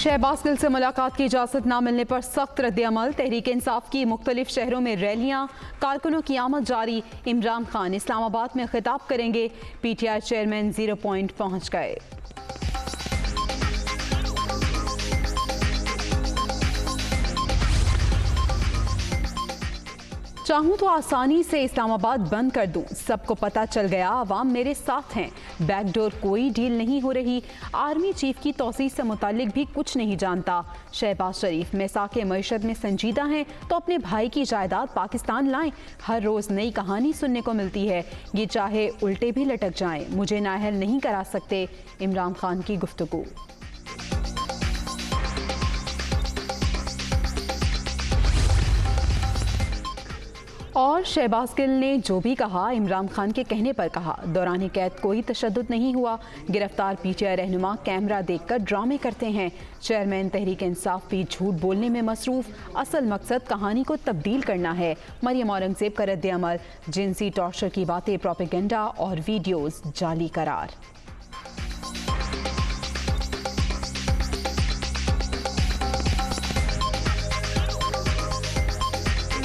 शहबाज गिल से मुलाकात की इजाज़त न मिलने पर सख्त रद्द-ए-अमल। तहरीक इंसाफ की मुख्तलिफ शहरों में रैलियां, कारकुनों की आमद जारी। इमरान खान इस्लामाबाद में खिताब करेंगे। PTI चेयरमैन 0 पॉइंट पहुंच गए। चाहूं तो आसानी से इस्लामाबाद बंद कर दूं, सबको पता चल गया, आवाम मेरे साथ हैं। बैकडोर कोई डील नहीं हो रही। आर्मी चीफ की तौसीह से मुतालिक भी कुछ नहीं जानता। शहबाज शरीफ मैसाके मईशत में संजीदा हैं तो अपने भाई की जायदाद पाकिस्तान लाएं। हर रोज़ नई कहानी सुनने को मिलती है। ये चाहे उल्टे भी लटक जाएं, मुझे नाअहल नहीं करा सकते। इमरान खान की गुफ्तगू। और शहबाज गिल ने जो भी कहा इमरान खान के कहने पर कहा। दौरान कैद कोई तशद्दुद नहीं हुआ। गिरफ्तार PTI रहनुमा कैमरा देखकर ड्रामे करते हैं। चेयरमैन तहरीक इंसाफ भी झूठ बोलने में मसरूफ। असल मकसद कहानी को तब्दील करना है। मरियम औरंगजेब का रद्द-ए-अमल। जिनसी टॉर्चर की बातें प्रोपेगेंडा और वीडियोस जाली करार।